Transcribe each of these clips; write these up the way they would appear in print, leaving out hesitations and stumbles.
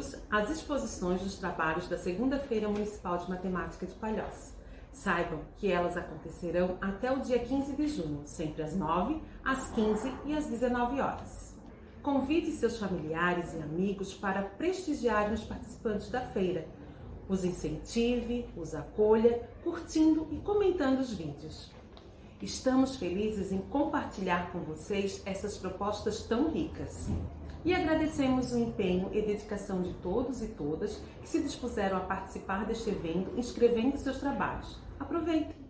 todos as exposições dos trabalhos da Segunda Feira Municipal de Matemática de Palhoça. Saibam que elas acontecerão até o dia 15 de junho, sempre às 9, às 15 e às 19 horas. Convide seus familiares e amigos para prestigiarem os participantes da feira. Os incentive, os acolha, curtindo e comentando os vídeos. Estamos felizes em compartilhar com vocês essas propostas tão ricas. E agradecemos o empenho e dedicação de todos e todas que se dispuseram a participar deste evento, inscrevendo seus trabalhos. Aproveitem!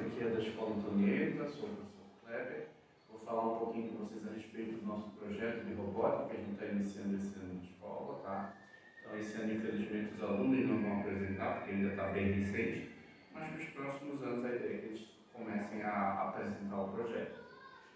aqui é da Escola Antonieta, sou o professor Kleber. Vou falar um pouquinho com vocês a respeito do nosso projeto de robótica que a gente está iniciando esse ano na escola, tá? Então, esse ano, infelizmente, os alunos não vão apresentar, porque ainda está bem recente, mas nos próximos anos a ideia é que eles comecem a apresentar o projeto.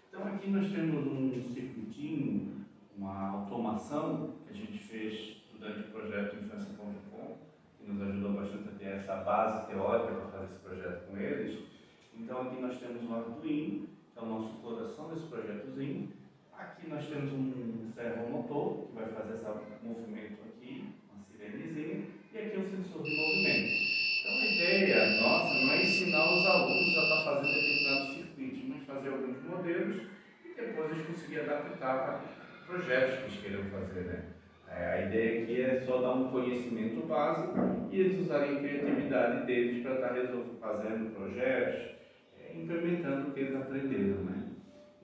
Então, aqui nós temos um circuitinho, uma automação que a gente fez durante o projeto Infância.com, que nos ajudou bastante a ter essa base teórica para fazer esse projeto com eles. Então, aqui nós temos o Arduino, que é o nosso coração desse projetozinho. Aqui nós temos um servomotor, que vai fazer esse movimento aqui, uma sirenezinha, e aqui é o sensor de movimento. Então, a ideia nossa não é ensinar os alunos a estar fazendo determinados circuitos, mas fazer alguns modelos e depois eles conseguirem adaptar para projetos que eles queiram fazer, né? A ideia aqui é só dar um conhecimento básico e eles usarem a criatividade deles para estar fazendo projetos, implementando o que eles aprenderam, né?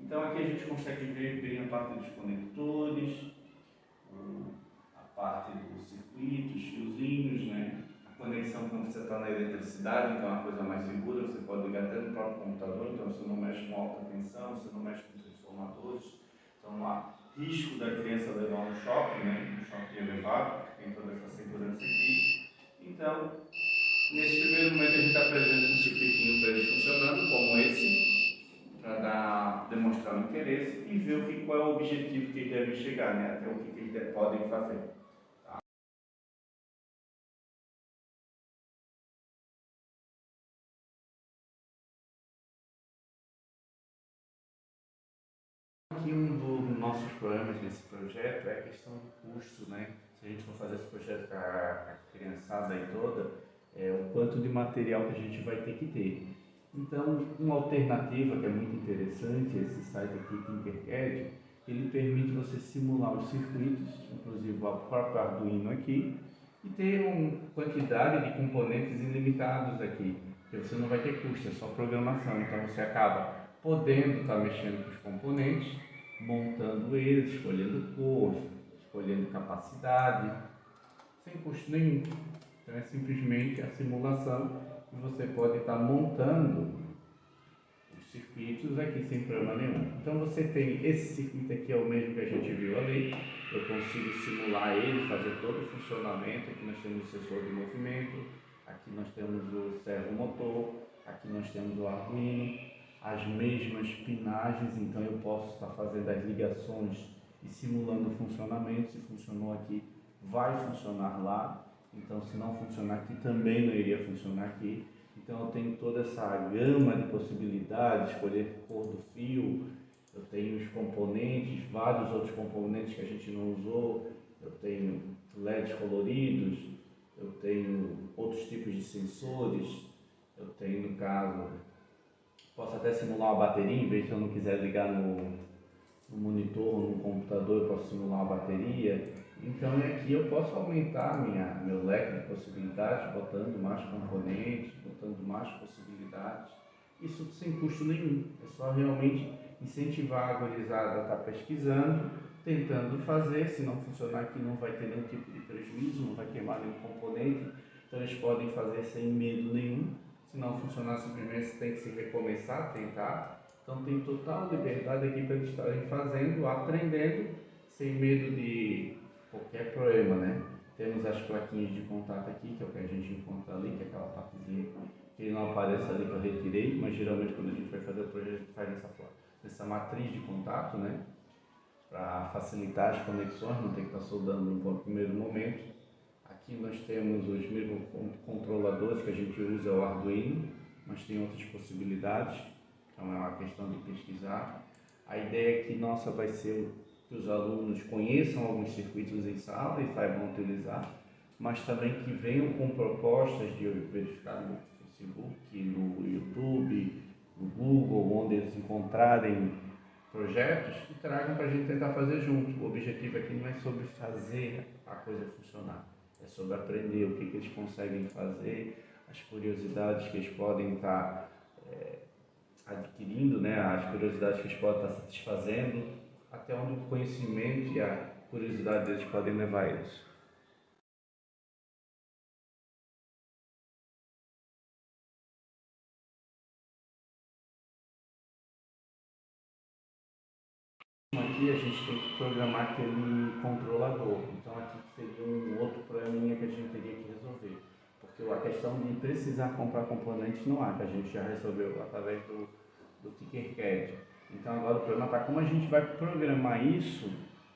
Então aqui a gente consegue ver bem a parte dos conectores, a parte dos circuitos, fiozinhos, né? A conexão quando você está na eletricidade, então é uma coisa mais segura, você pode ligar até no próprio computador, então você não mexe com alta tensão, você não mexe com transformadores, então não há risco da criança levar um choque, né? Um choque elevado, tem toda essa segurança aqui. Então, nesse primeiro momento a gente apresenta um circuitinho para eles funcionando, como esse, para demonstrar o interesse e ver qual é o objetivo que eles devem chegar, né? Até o que eles podem fazer. Tá? Aqui um dos nossos problemas desse projeto é a questão do custo, né? Se a gente for fazer esse projeto com a criançada aí toda, o quanto de material que a gente vai ter que ter. Então, uma alternativa que é muito interessante, esse site aqui, Tinkercad, ele permite você simular os circuitos, inclusive o próprio Arduino aqui, e ter uma quantidade de componentes ilimitados aqui, porque você não vai ter custo, é só programação, então você acaba podendo estar mexendo com os componentes, montando eles, escolhendo cor, escolhendo capacidade, sem custo nenhum. Então é simplesmente a simulação que você pode estar montando os circuitos aqui sem problema nenhum. Então você tem esse circuito aqui, é o mesmo que a gente viu ali, eu consigo simular ele, fazer todo o funcionamento. Aqui nós temos o sensor de movimento, aqui nós temos o servomotor, aqui nós temos o Arduino, as mesmas pinagens, então eu posso estar fazendo as ligações e simulando o funcionamento. Se funcionou aqui, vai funcionar lá, então se não funcionar aqui, também não iria funcionar aqui. Então eu tenho toda essa gama de possibilidades, escolher cor do fio, eu tenho os componentes, vários outros componentes que a gente não usou, eu tenho LEDs coloridos, eu tenho outros tipos de sensores, eu tenho, no caso, posso até simular uma bateria, em vez de eu não quiser ligar no monitor ou no computador, eu posso simular uma bateria. Então aqui eu posso aumentar meu leque de possibilidades, botando mais componentes, botando mais possibilidades, isso sem custo nenhum, é só realmente incentivar a gurizada a estar pesquisando, tentando fazer. Se não funcionar aqui não vai ter nenhum tipo de prejuízo, não vai queimar nenhum componente, então eles podem fazer sem medo nenhum. Se não funcionar, simplesmente tem que se recomeçar, tentar. Então tem total liberdade aqui para eles estarem fazendo, aprendendo, sem medo de qualquer problema, né? Temos as plaquinhas de contato aqui, que é o que a gente encontra ali, que é aquela partezinha que não aparece ali que eu retirei, mas geralmente quando a gente vai fazer o projeto a gente faz nessa matriz de contato, né? Para facilitar as conexões, não ter que estar soldando no primeiro momento. Aqui nós temos os microcontroladores que a gente usa, o Arduino, mas tem outras possibilidades, então é uma questão de pesquisar. A ideia aqui nossa vai ser que os alunos conheçam alguns circuitos em sala e saibam utilizar, mas também que venham com propostas de verificar no Facebook, no YouTube, no Google, onde eles encontrarem projetos, e tragam para a gente tentar fazer junto. O objetivo aqui não é sobre fazer a coisa funcionar, é sobre aprender o que eles conseguem fazer, as curiosidades que eles podem estar adquirindo, né? As curiosidades que eles podem estar satisfazendo, até onde o conhecimento e a curiosidade deles podem levar eles. aqui a gente tem que programar aquele controlador. Então aqui seria um outro probleminha que a gente teria que resolver. Porque a questão de precisar comprar componentes não há, que a gente já resolveu através do Tinkercad. Então agora o problema está como a gente vai programar isso,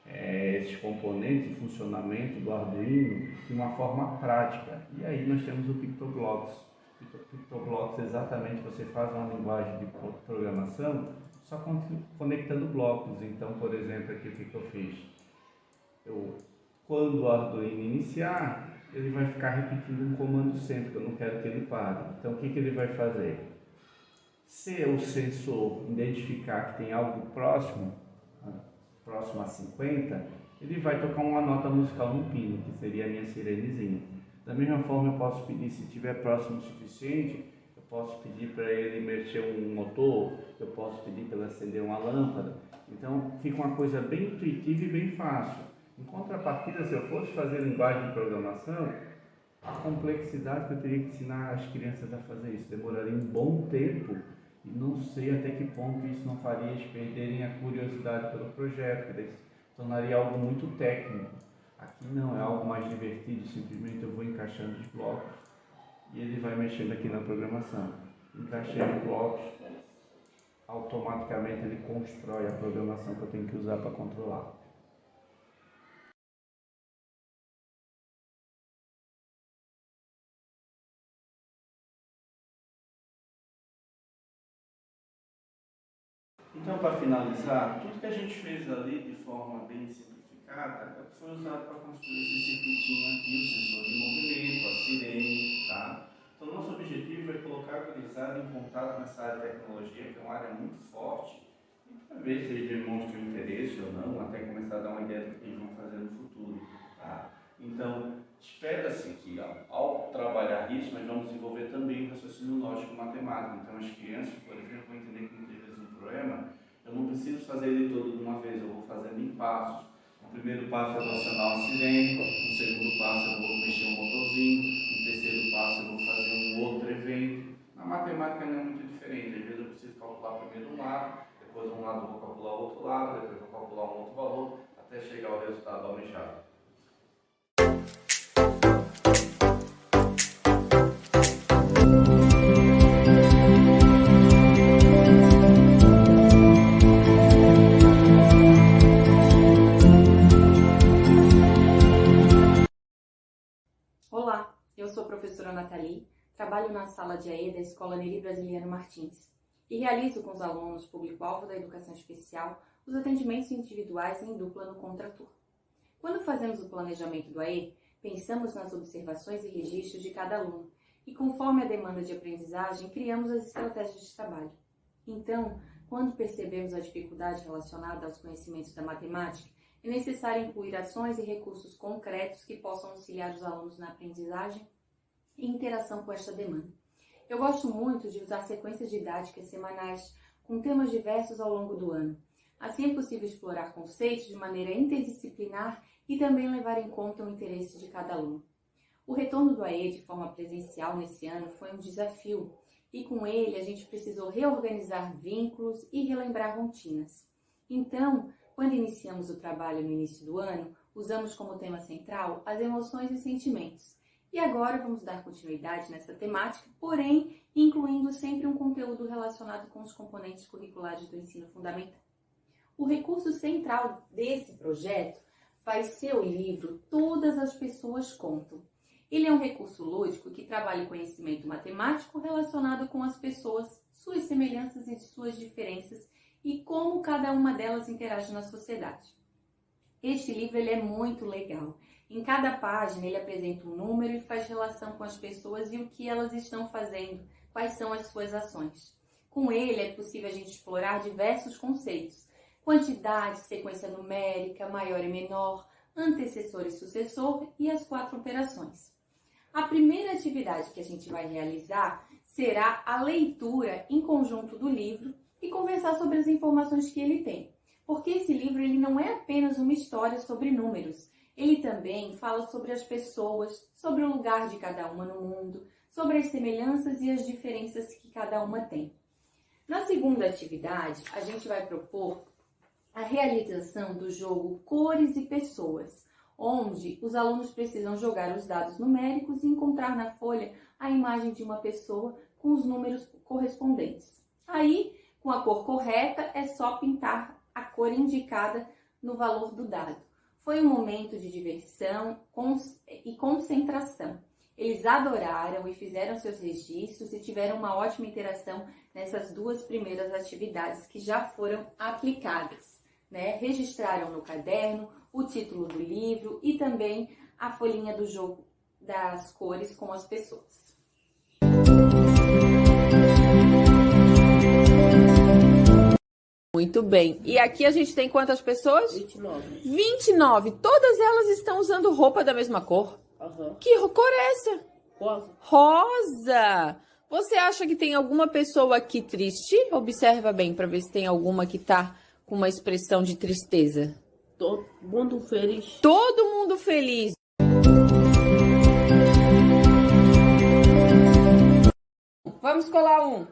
esses componentes, o funcionamento do Arduino, de uma forma prática. E aí nós temos o PictoBlocks. PictoBlocks exatamente você faz uma linguagem de programação só conectando blocos. Então, por exemplo, aqui o que eu fiz? Quando o Arduino iniciar, ele vai ficar repetindo um comando sempre, que eu não quero que ele pare. Então, o que ele vai fazer? Se o sensor identificar que tem algo próximo a 50, ele vai tocar uma nota musical no pino, que seria a minha sirenezinha. Da mesma forma, eu posso pedir, se estiver próximo o suficiente, eu posso pedir para ele mexer um motor, eu posso pedir para ele acender uma lâmpada. Então, fica uma coisa bem intuitiva e bem fácil. Em contrapartida, se eu fosse fazer linguagem de programação, a complexidade que eu teria que ensinar as crianças a fazer isso demoraria um bom tempo e não sei até que ponto isso não faria eles perderem a curiosidade pelo projeto, que tornaria algo muito técnico. Aqui não, é algo mais divertido, simplesmente eu vou encaixando os blocos e ele vai mexendo aqui na programação. Encaixei os blocos, automaticamente ele constrói a programação que eu tenho que usar para controlar. Então, para finalizar, tudo que a gente fez ali de forma bem simplificada foi usado para construir esse circuitinho aqui, o sensor de movimento, a sirene, tá? Então, nosso objetivo é colocar a gurizada em contato nessa área de tecnologia, que é uma área muito forte, e para ver se eles demonstram interesse ou não, até começar a dar uma ideia do que eles vão fazer no futuro, tá? Então, espera-se que ao trabalhar isso, nós vamos desenvolver também o raciocínio lógico matemático. Então, as crianças, por exemplo, vão entender que muitas vezes um problema, eu não preciso fazer ele todo de uma vez, eu vou fazendo em passos. O primeiro passo é vou acionar uma sirene, no segundo passo eu vou mexer um motorzinho, no terceiro passo eu vou fazer um outro evento. Na matemática não é muito diferente, às vezes eu preciso calcular primeiro um lado, depois um lado eu vou calcular o outro lado, depois eu vou calcular um outro valor, até chegar ao resultado almejado. Olá, eu sou a professora Nathalie, trabalho na sala de AE da Escola Neri Brasiliano Martins e realizo com os alunos público-alvo da educação especial os atendimentos individuais em dupla no contraturno. Quando fazemos o planejamento do AE, pensamos nas observações e registros de cada aluno e, conforme a demanda de aprendizagem, criamos as estratégias de trabalho. Então, quando percebemos a dificuldade relacionada aos conhecimentos da matemática, é necessário incluir ações e recursos concretos que possam auxiliar os alunos na aprendizagem e interação com esta demanda. Eu gosto muito de usar sequências didáticas semanais com temas diversos ao longo do ano. Assim é possível explorar conceitos de maneira interdisciplinar e também levar em conta o interesse de cada aluno. O retorno do AE de forma presencial nesse ano foi um desafio e com ele a gente precisou reorganizar vínculos e relembrar rotinas. Então, quando iniciamos o trabalho no início do ano, usamos como tema central as emoções e sentimentos. E agora vamos dar continuidade nessa temática, porém incluindo sempre um conteúdo relacionado com os componentes curriculares do ensino fundamental. O recurso central desse projeto vai ser o livro Todas as Pessoas Contam. Ele é um recurso lúdico que trabalha o conhecimento matemático relacionado com as pessoas, suas semelhanças e suas diferenças, e como cada uma delas interage na sociedade. Este livro ele é muito legal. Em cada página ele apresenta um número e faz relação com as pessoas e o que elas estão fazendo, quais são as suas ações. Com ele é possível a gente explorar diversos conceitos: quantidade, sequência numérica, maior e menor, antecessor e sucessor e as 4 operações. A primeira atividade que a gente vai realizar será a leitura em conjunto do livro e conversar sobre as informações que ele tem. Porque esse livro ele não é apenas uma história sobre números, ele também fala sobre as pessoas, sobre o lugar de cada uma no mundo, sobre as semelhanças e as diferenças que cada uma tem. Na segunda atividade, a gente vai propor a realização do jogo Cores e Pessoas, onde os alunos precisam jogar os dados numéricos e encontrar na folha a imagem de uma pessoa com os números correspondentes. Aí, com a cor correta, é só pintar a cor indicada no valor do dado. Foi um momento de diversão e concentração. Eles adoraram e fizeram seus registros e tiveram uma ótima interação nessas duas primeiras atividades que já foram aplicadas, né? Registraram no caderno o título do livro e também a folhinha do jogo das cores com as pessoas. Muito bem. E aqui a gente tem quantas pessoas? 29. 29. Todas elas estão usando roupa da mesma cor. Aham. Que cor é essa? Rosa. Rosa. Você acha que tem alguma pessoa aqui triste? Observa bem para ver se tem alguma que tá com uma expressão de tristeza. Todo mundo feliz. Todo mundo feliz. Vamos colar um.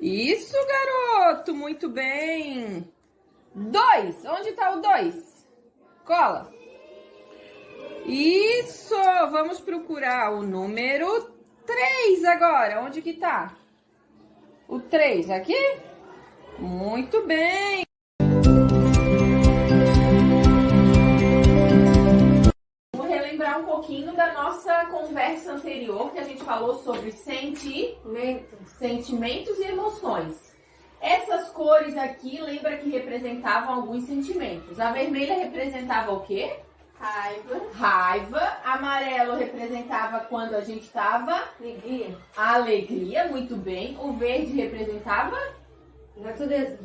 Isso, garoto. Muito bem. 2. Onde tá o 2? Cola. Isso. Vamos procurar o número 3 agora. Onde que tá? O 3 aqui? Muito bem. Vamos relembrar um pouquinho da nossa conversa anterior, que a gente falou sobre sentimentos e emoções. Essas cores aqui, lembra que representavam alguns sentimentos. A vermelha representava o quê? Raiva. Amarelo representava quando a gente estava... Alegria, muito bem. O verde representava... Natureza.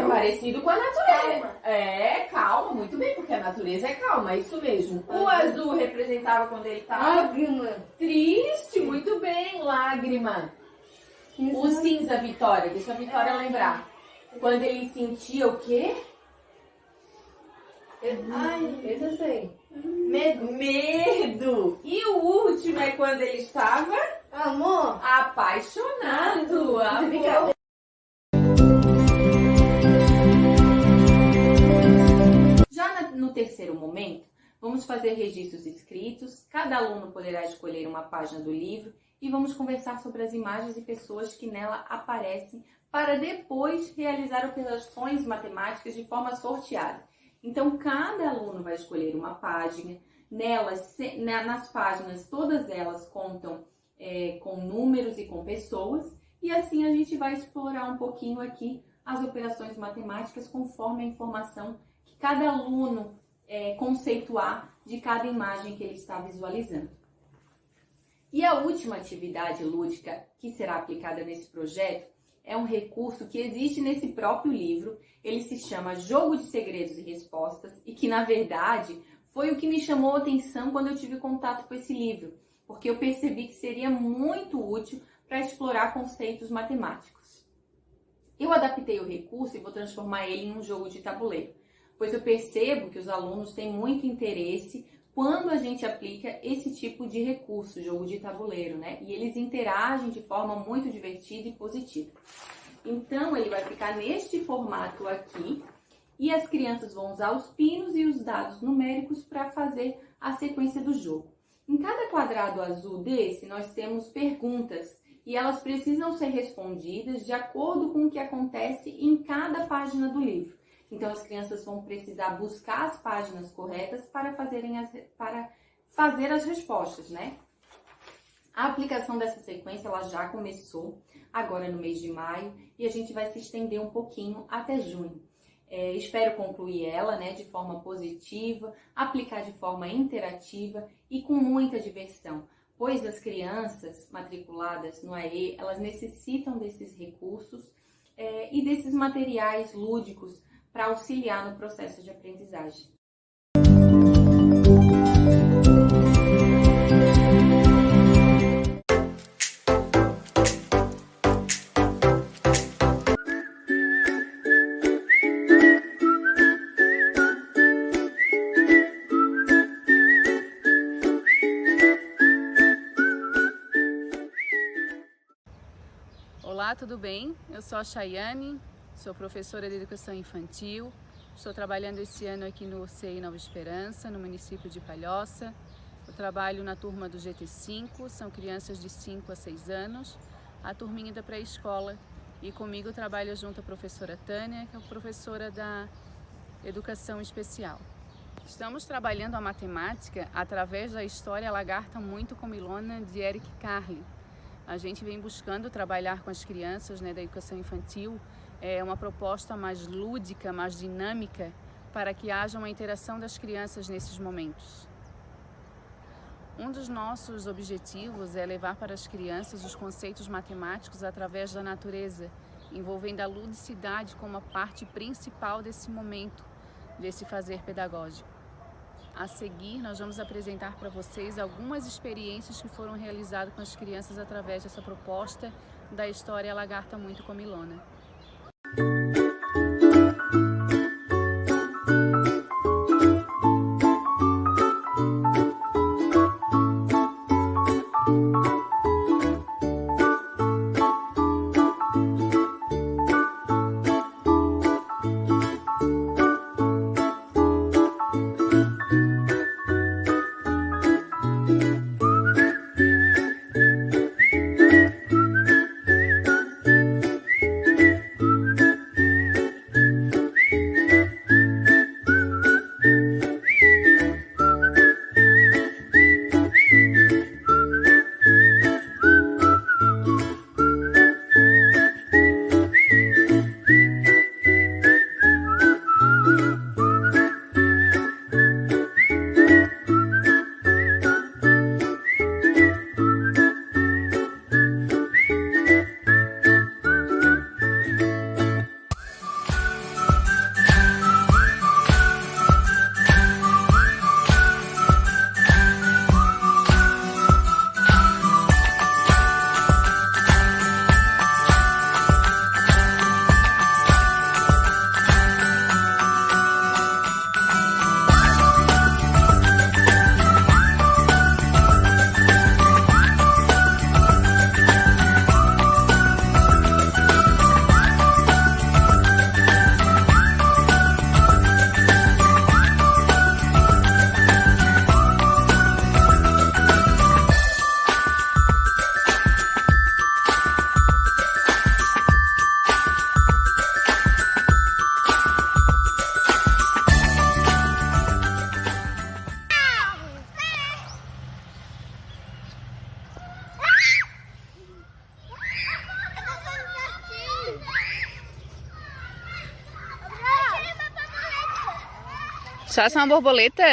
Parecido com a natureza. Calma. Calma, muito bem, porque a natureza é calma, é isso mesmo. O azul representava quando ele estava... Lágrima. Triste, muito bem, lágrima. O cinza, Vitória, deixa a Vitória lembrar. Quando ele sentia o quê? Esse eu sei. Medo. E o último é quando ele estava Amor. apaixonado. Amor. Já no terceiro momento, vamos fazer registros escritos. Cada aluno poderá escolher uma página do livro e vamos conversar sobre as imagens e pessoas que nela aparecem para depois realizar operações matemáticas de forma sorteada. Então, cada aluno vai escolher uma página. Nas páginas, todas elas contam com números e com pessoas. E assim a gente vai explorar um pouquinho aqui as operações matemáticas conforme a informação que cada aluno conceituar de cada imagem que ele está visualizando. E a última atividade lúdica que será aplicada nesse projeto é um recurso que existe nesse próprio livro. Ele se chama Jogo de Segredos e Respostas e que, na verdade, foi o que me chamou a atenção quando eu tive contato com esse livro, porque eu percebi que seria muito útil para explorar conceitos matemáticos. Eu adaptei o recurso e vou transformar ele em um jogo de tabuleiro, pois eu percebo que os alunos têm muito interesse quando a gente aplica esse tipo de recurso, jogo de tabuleiro, né? E eles interagem de forma muito divertida e positiva. Então, ele vai ficar neste formato aqui e as crianças vão usar os pinos e os dados numéricos para fazer a sequência do jogo. Em cada quadrado azul desse, nós temos perguntas e elas precisam ser respondidas de acordo com o que acontece em cada página do livro. Então, as crianças vão precisar buscar as páginas corretas para fazer as respostas, né? A aplicação dessa sequência ela já começou agora no mês de maio e a gente vai se estender um pouquinho até junho. Espero concluir ela, né, de forma positiva, aplicar de forma interativa e com muita diversão, pois as crianças matriculadas no AE, elas necessitam desses recursos e desses materiais lúdicos para auxiliar no processo de aprendizagem. Olá, tudo bem? Eu sou a Chayane, sou professora de educação infantil, estou trabalhando esse ano aqui no CEI Nova Esperança, no município de Palhoça. Eu trabalho na turma do GT5, são crianças de 5 a 6 anos, a turminha da pré-escola, e comigo trabalha junto a professora Tânia, que é a professora da educação especial. Estamos trabalhando a matemática através da história Lagarta Muito Comilona de Eric Carle. A gente vem buscando trabalhar com as crianças, da educação infantil, uma proposta mais lúdica, mais dinâmica, para que haja uma interação das crianças nesses momentos. Um dos nossos objetivos é levar para as crianças os conceitos matemáticos através da natureza, envolvendo a ludicidade como a parte principal desse momento, desse fazer pedagógico. A seguir, nós vamos apresentar para vocês algumas experiências que foram realizadas com as crianças através dessa proposta da história Lagarta Muito Comilona. Só essa é uma borboleta?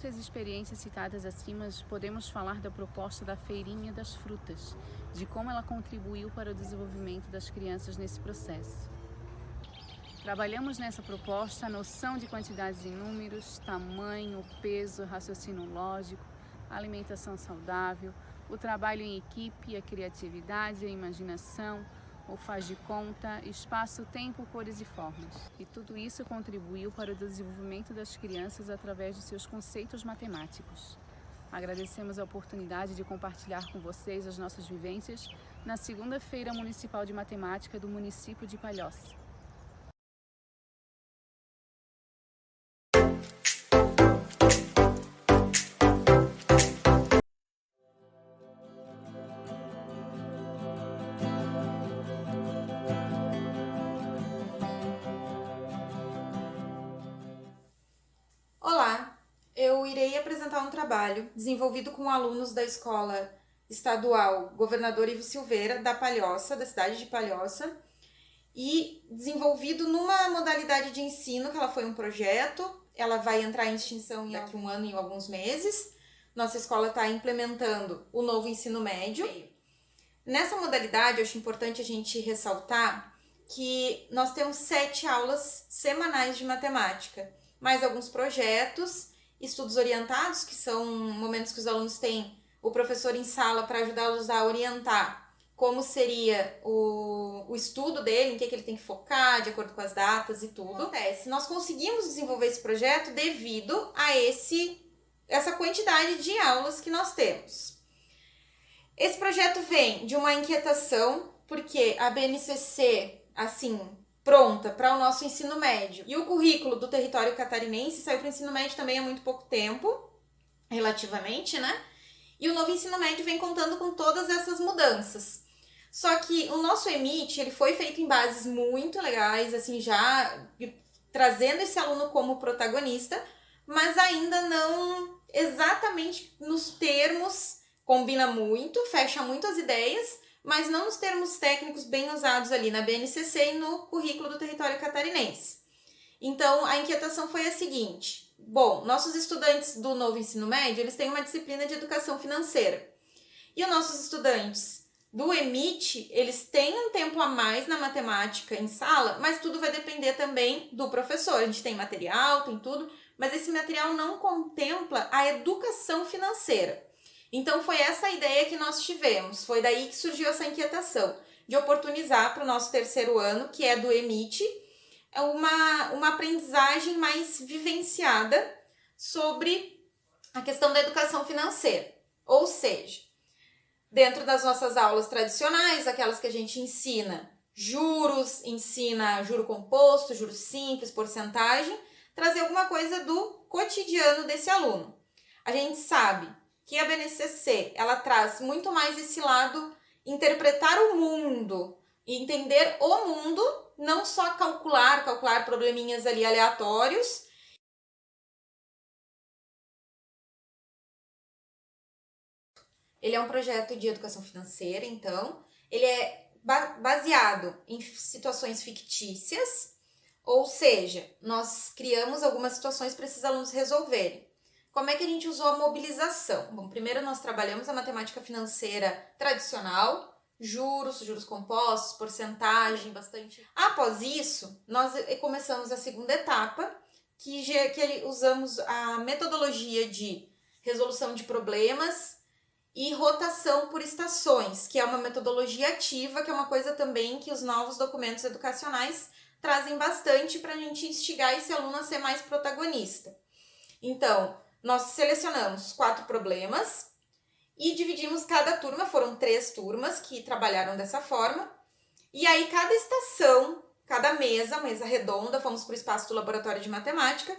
dentre as experiências citadas acima, podemos falar da proposta da Feirinha das Frutas, de como ela contribuiu para o desenvolvimento das crianças nesse processo. Trabalhamos nessa proposta a noção de quantidades em números, tamanho, peso, raciocínio lógico, alimentação saudável, o trabalho em equipe, a criatividade, a imaginação, o faz de conta, espaço, tempo, cores e formas. E tudo isso contribuiu para o desenvolvimento das crianças através de seus conceitos matemáticos. Agradecemos a oportunidade de compartilhar com vocês as nossas vivências na segunda Feira Municipal de Matemática do município de Palhoça. Olá, eu irei apresentar um trabalho desenvolvido com alunos da Escola Estadual Governador Ivo Silveira, da Palhoça, da cidade de Palhoça, e desenvolvido numa modalidade de ensino, que ela foi um projeto, ela vai entrar em extinção daqui a um ano e alguns meses. Nossa escola está implementando o novo ensino médio. Nessa modalidade, eu acho importante a gente ressaltar que nós temos 7 aulas semanais de matemática, mais alguns projetos, estudos orientados, que são momentos que os alunos têm o professor em sala para ajudá-los a orientar como seria o estudo dele, em que ele tem que focar, de acordo com as datas e tudo. Acontece, nós conseguimos desenvolver esse projeto devido a essa quantidade de aulas que nós temos. Esse projeto vem de uma inquietação, porque a BNCC, assim, pronta para o nosso ensino médio. E o currículo do território catarinense saiu para o ensino médio também há muito pouco tempo, relativamente, né? E o novo ensino médio vem contando com todas essas mudanças. Só que o nosso EMIT, ele foi feito em bases muito legais, assim, já trazendo esse aluno como protagonista, mas ainda não exatamente nos termos, combina muito, fecha muito as ideias, mas não nos termos técnicos bem usados ali na BNCC e no currículo do território catarinense. Então, a inquietação foi a seguinte: bom, nossos estudantes do novo ensino médio, eles têm uma disciplina de educação financeira. E os nossos estudantes do EMIT, eles têm um tempo a mais na matemática em sala, mas tudo vai depender também do professor. A gente tem material, tem tudo, mas esse material não contempla a educação financeira. Então, foi essa a ideia que nós tivemos, foi daí que surgiu essa inquietação, de oportunizar para o nosso terceiro ano, que é do EMIT, uma aprendizagem mais vivenciada sobre a questão da educação financeira. Ou seja, dentro das nossas aulas tradicionais, aquelas que a gente ensina juros, ensina juro composto, juro simples, porcentagem, trazer alguma coisa do cotidiano desse aluno. A gente sabe que a BNCC, ela traz muito mais esse lado, interpretar o mundo, entender o mundo, não só calcular probleminhas ali aleatórios. Ele é um projeto de educação financeira, então, ele é baseado em situações fictícias, ou seja, nós criamos algumas situações para esses alunos resolverem. Como é que a gente usou a mobilização? Bom, primeiro nós trabalhamos a matemática financeira tradicional, juros compostos, porcentagem, bastante. Após isso, nós começamos a segunda etapa, que usamos a metodologia de resolução de problemas e rotação por estações, que é uma metodologia ativa, que é uma coisa também que os novos documentos educacionais trazem bastante para a gente instigar esse aluno a ser mais protagonista. Então, nós selecionamos 4 problemas e dividimos cada turma, foram 3 turmas que trabalharam dessa forma. E aí cada estação, cada mesa redonda, fomos para o espaço do laboratório de matemática,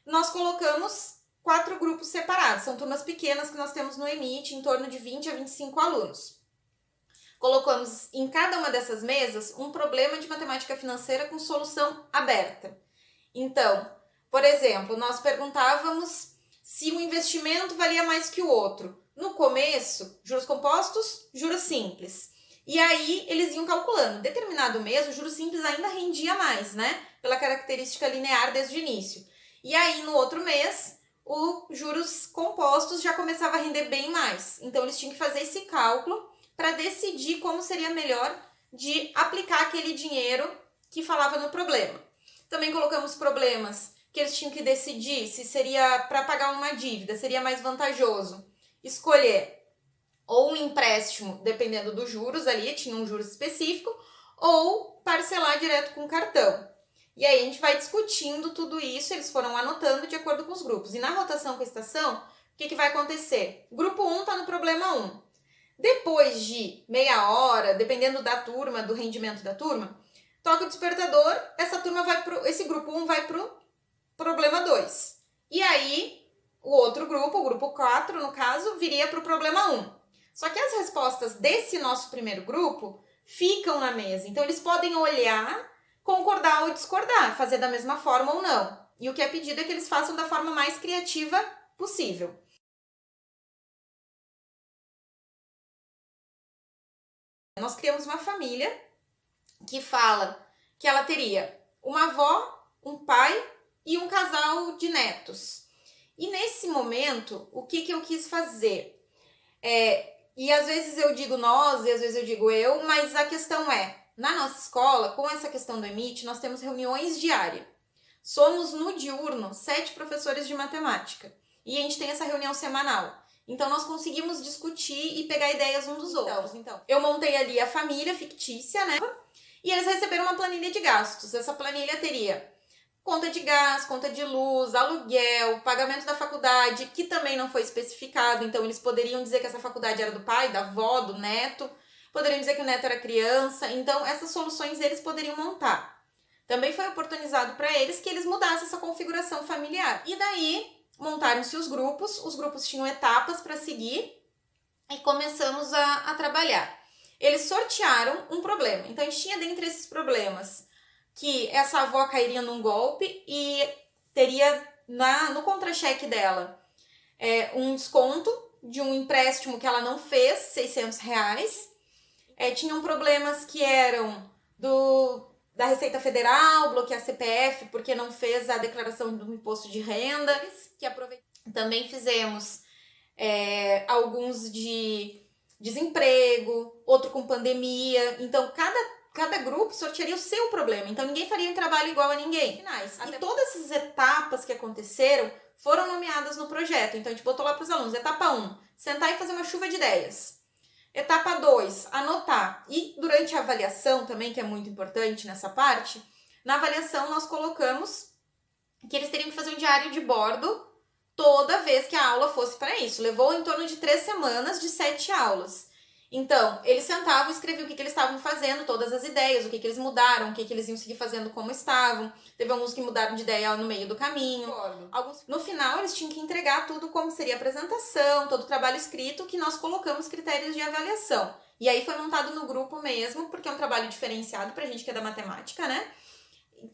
nós colocamos 4 grupos separados, são turmas pequenas que nós temos no EMIT, em torno de 20 a 25 alunos. Colocamos em cada uma dessas mesas um problema de matemática financeira com solução aberta. Então, por exemplo, nós perguntávamos se um investimento valia mais que o outro. No começo, juros compostos, juros simples. E aí, eles iam calculando. Determinado mês, o juros simples ainda rendia mais, né? Pela característica linear desde o início. E aí, no outro mês, os juros compostos já começava a render bem mais. Então, eles tinham que fazer esse cálculo para decidir como seria melhor de aplicar aquele dinheiro que falava no problema. Também colocamos problemas que eles tinham que decidir se seria para pagar uma dívida, seria mais vantajoso escolher ou um empréstimo, dependendo dos juros ali, tinha um juros específico, ou parcelar direto com cartão. E aí a gente vai discutindo tudo isso, eles foram anotando de acordo com os grupos. E na rotação com a estação, o que vai acontecer? Grupo 1 está no problema 1. Depois de meia hora, dependendo da turma, do rendimento da turma, toca o despertador, esse grupo 1 vai para o problema 2. E aí, o outro grupo, o grupo 4, no caso, viria para o problema 1. Só que as respostas desse nosso primeiro grupo ficam na mesa. Então, eles podem olhar, concordar ou discordar, fazer da mesma forma ou não. E o que é pedido é que eles façam da forma mais criativa possível. Nós criamos uma família que fala que ela teria uma avó, um pai e um casal de netos. E nesse momento, o que eu quis fazer? E às vezes eu digo nós, e às vezes eu digo eu, mas a questão é, na nossa escola, com essa questão do EMIT, nós temos reuniões diárias. Somos no diurno 7 professores de matemática. E a gente tem essa reunião semanal. Então, nós conseguimos discutir e pegar ideias uns dos outros. Então, eu montei ali a família fictícia, né? E eles receberam uma planilha de gastos. Essa planilha teria conta de gás, conta de luz, aluguel, pagamento da faculdade, que também não foi especificado. Então, eles poderiam dizer que essa faculdade era do pai, da avó, do neto. Poderiam dizer que o neto era criança. Então, essas soluções eles poderiam montar. Também foi oportunizado para eles que eles mudassem essa configuração familiar. E daí, montaram-se os grupos tinham etapas para seguir e começamos a trabalhar. Eles sortearam um problema. Então, a gente tinha dentre esses problemas que essa avó cairia num golpe e teria no contra-cheque dela um desconto de um empréstimo que ela não fez, R$600. Tinham problemas que eram da Receita Federal, bloquear CPF porque não fez a declaração do imposto de renda. Também fizemos alguns de desemprego, outro com pandemia. Então, cada grupo sortearia o seu problema. Então, ninguém faria um trabalho igual a ninguém. E todas essas etapas que aconteceram foram nomeadas no projeto. Então, a gente botou lá para os alunos. Etapa 1, sentar e fazer uma chuva de ideias. Etapa 2, anotar. E durante a avaliação também, que é muito importante nessa parte, na avaliação nós colocamos que eles teriam que fazer um diário de bordo toda vez que a aula fosse para isso. Levou em torno de 3 semanas de 7 aulas. Então, eles sentavam e escreviam o que eles estavam fazendo, todas as ideias, o que eles mudaram, o que eles iam seguir fazendo como estavam. Teve alguns que mudaram de ideia no meio do caminho. No final, eles tinham que entregar tudo como seria a apresentação, todo o trabalho escrito, que nós colocamos critérios de avaliação. E aí foi montado no grupo mesmo, porque é um trabalho diferenciado pra gente que é da matemática, né?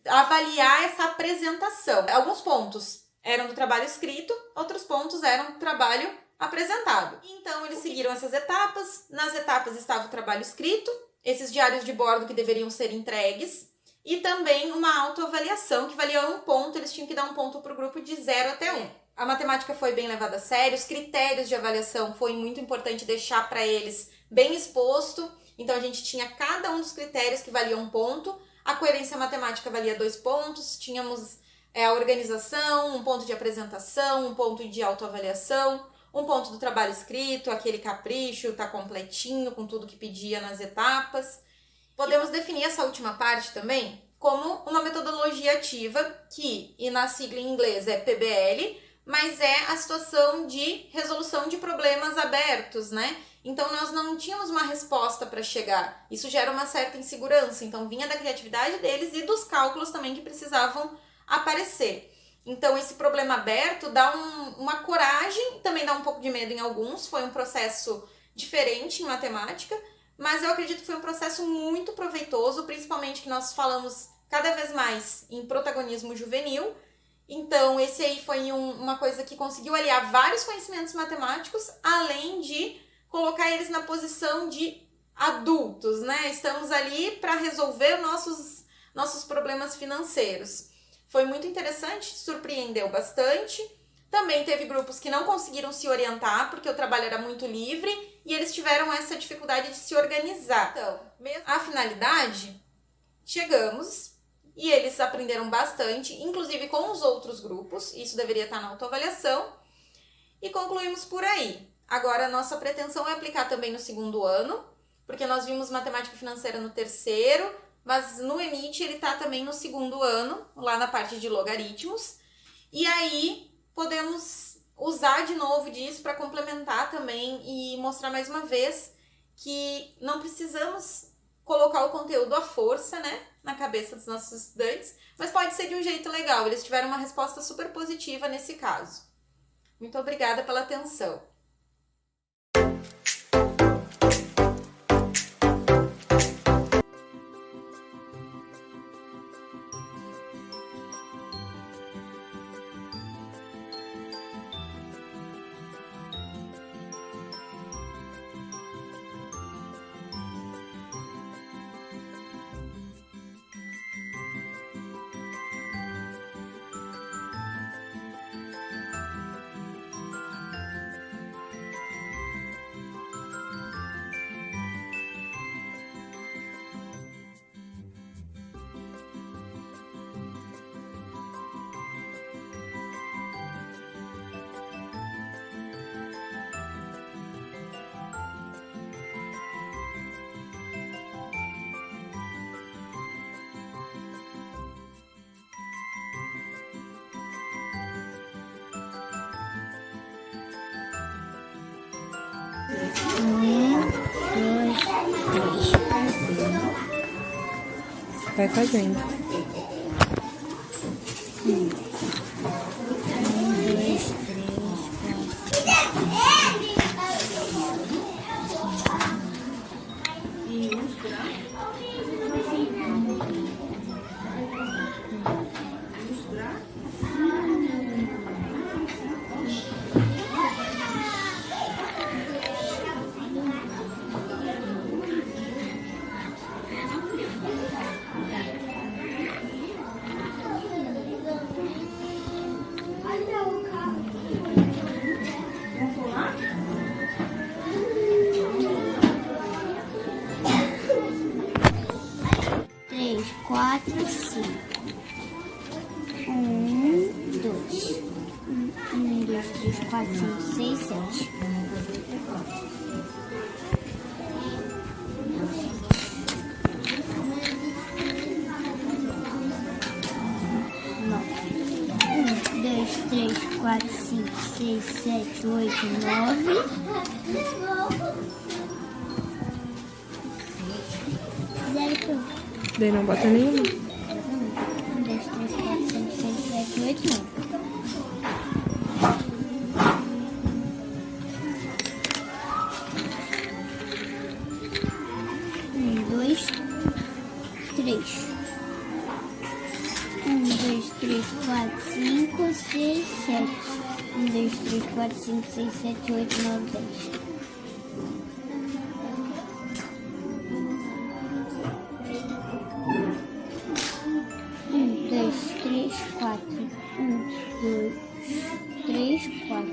Avaliar essa apresentação. Alguns pontos eram do trabalho escrito, outros pontos eram do trabalho apresentado. Então, eles seguiram essas etapas. Nas etapas estava o trabalho escrito, esses diários de bordo que deveriam ser entregues, e também uma autoavaliação que valia 1 ponto, eles tinham que dar 1 ponto para o grupo de 0 até 1. A matemática foi bem levada a sério, os critérios de avaliação foi muito importante deixar para eles bem exposto. Então, a gente tinha cada um dos critérios que valia 1 ponto, a coerência matemática valia 2 pontos, tínhamos a organização, 1 ponto de apresentação, 1 ponto de autoavaliação, 1 ponto do trabalho escrito, aquele capricho, tá completinho com tudo que pedia nas etapas. Podemos definir essa última parte também como uma metodologia ativa que, e na sigla em inglês é PBL, mas é a situação de resolução de problemas abertos, né? Então, nós não tínhamos uma resposta para chegar. Isso gera uma certa insegurança. Então, vinha da criatividade deles e dos cálculos também que precisavam aparecer. Então, esse problema aberto dá uma coragem, também dá um pouco de medo em alguns. Foi um processo diferente em matemática, mas eu acredito que foi um processo muito proveitoso, principalmente que nós falamos cada vez mais em protagonismo juvenil. Então, esse aí foi uma coisa que conseguiu aliar vários conhecimentos matemáticos, além de colocar eles na posição de adultos, né? Estamos ali para resolver nossos problemas financeiros. Foi muito interessante, surpreendeu bastante. Também teve grupos que não conseguiram se orientar porque o trabalho era muito livre e eles tiveram essa dificuldade de se organizar. Então, mesmo a finalidade, chegamos e eles aprenderam bastante, inclusive com os outros grupos, isso deveria estar na autoavaliação, e concluímos por aí. Agora, a nossa pretensão é aplicar também no segundo ano, porque nós vimos matemática financeira no terceiro, mas no ENIT ele está também no segundo ano, lá na parte de logaritmos, e aí podemos usar de novo disso para complementar também e mostrar mais uma vez que não precisamos colocar o conteúdo à força, né, na cabeça dos nossos estudantes, mas pode ser de um jeito legal. Eles tiveram uma resposta super positiva nesse caso. Muito obrigada pela atenção. Vai fazendo. 1, 2, 3, 4, 5. 1, 2. 1, 2, 3, 4, 5, 6, 7. 1, 2, 3, 4, 5, 6, 7, 8, 9. 0. Daí não bota nenhuma. 1, 2, 3, 4, 5, 6, 7, 8, 9. 1, 2, 3. 1, 2, 3, 4, 5, 6, 7. 1, 2, 3, 4, 5, 6, 7, 8, 9, 10. 1, 2, 3, 4. 1, 2, 3, 4.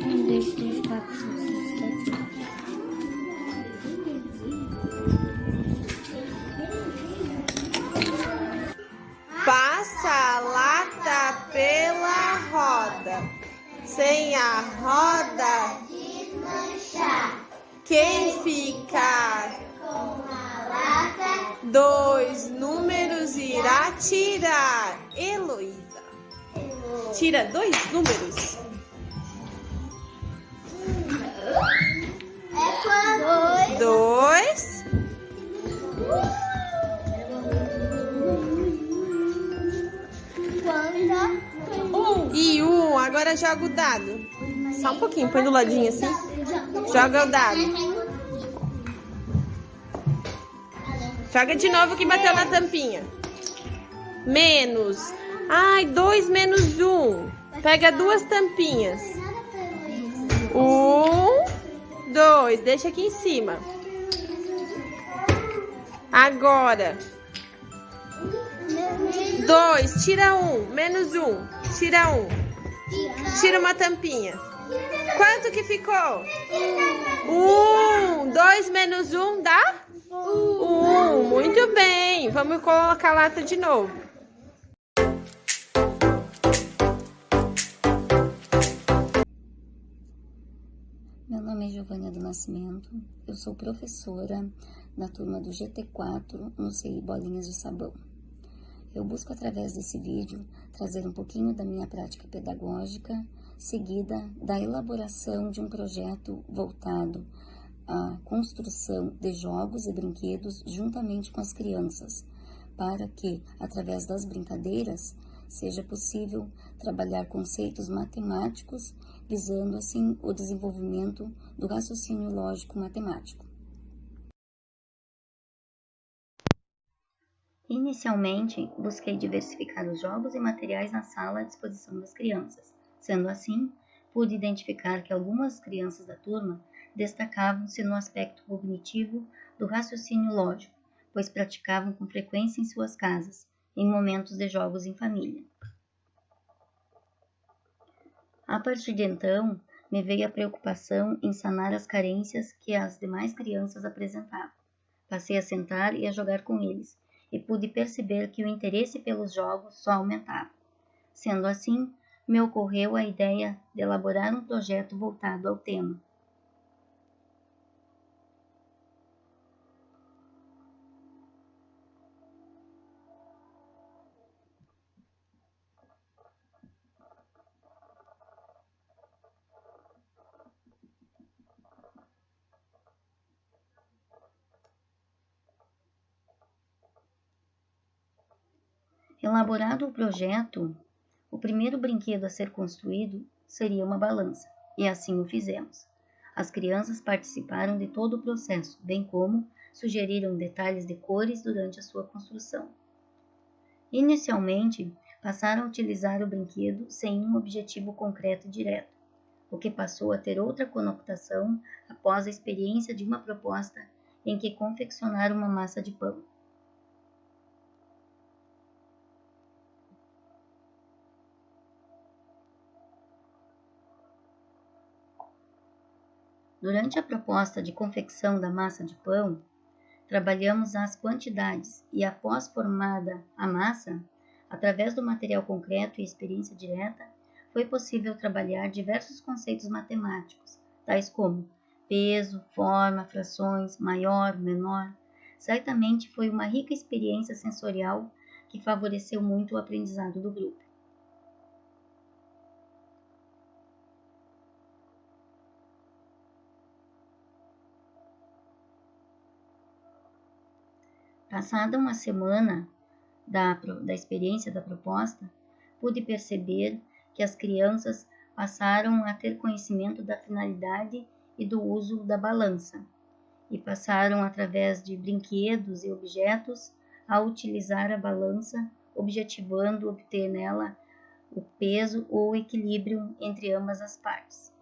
1, 2, 3, 4, 5, 6, 7, 8. Passa a lata pela roda, sem a roda desmanchar. Quem ficar com a lata, 2 números irá tirar. Heloísa, tira 2 números. É quando? 2. E 1, agora joga o dado. Só um pouquinho, põe do ladinho assim. Joga o dado. Joga de novo que bateu na tampinha. Menos. Ai, 2 menos 1. Pega 2 tampinhas. 1, 2. Deixa aqui em cima. Agora. 2, tira 1. Menos 1. Tira um. Tira uma tampinha. Quanto que ficou? 1. 2 menos 1 dá? 1. Muito bem. Vamos colocar a lata de novo. Meu nome é Giovânia do Nascimento, eu sou professora na turma do GT4 no CI Bolinhas de Sabão. Eu busco através desse vídeo trazer um pouquinho da minha prática pedagógica, seguida da elaboração de um projeto voltado à construção de jogos e brinquedos juntamente com as crianças, para que, através das brincadeiras, seja possível trabalhar conceitos matemáticos, visando assim o desenvolvimento do raciocínio lógico matemático. Inicialmente, busquei diversificar os jogos e materiais na sala à disposição das crianças. Sendo assim, pude identificar que algumas crianças da turma destacavam-se no aspecto cognitivo do raciocínio lógico, pois praticavam com frequência em suas casas, em momentos de jogos em família. A partir de então, me veio a preocupação em sanar as carências que as demais crianças apresentavam. Passei a sentar e a jogar com eles, e pude perceber que o interesse pelos jogos só aumentava. Sendo assim, me ocorreu a ideia de elaborar um projeto voltado ao tema. Elaborado o projeto, o primeiro brinquedo a ser construído seria uma balança, e assim o fizemos. As crianças participaram de todo o processo, bem como sugeriram detalhes de cores durante a sua construção. Inicialmente, passaram a utilizar o brinquedo sem um objetivo concreto e direto, o que passou a ter outra conotação após a experiência de uma proposta em que confeccionaram uma massa de pão. Durante a proposta de confecção da massa de pão, trabalhamos as quantidades e, após formada a massa, através do material concreto e experiência direta, foi possível trabalhar diversos conceitos matemáticos, tais como peso, forma, frações, maior, menor. Certamente foi uma rica experiência sensorial que favoreceu muito o aprendizado do grupo. Passada uma semana da experiência da proposta, pude perceber que as crianças passaram a ter conhecimento da finalidade e do uso da balança, e passaram, através de brinquedos e objetos, a utilizar a balança, objetivando obter nela o peso ou o equilíbrio entre ambas as partes.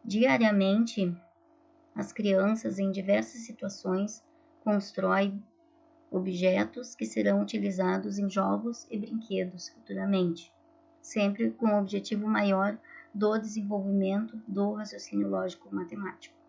Diariamente, as crianças, em diversas situações, constroem objetos que serão utilizados em jogos e brinquedos futuramente, sempre com o objetivo maior do desenvolvimento do raciocínio lógico matemático.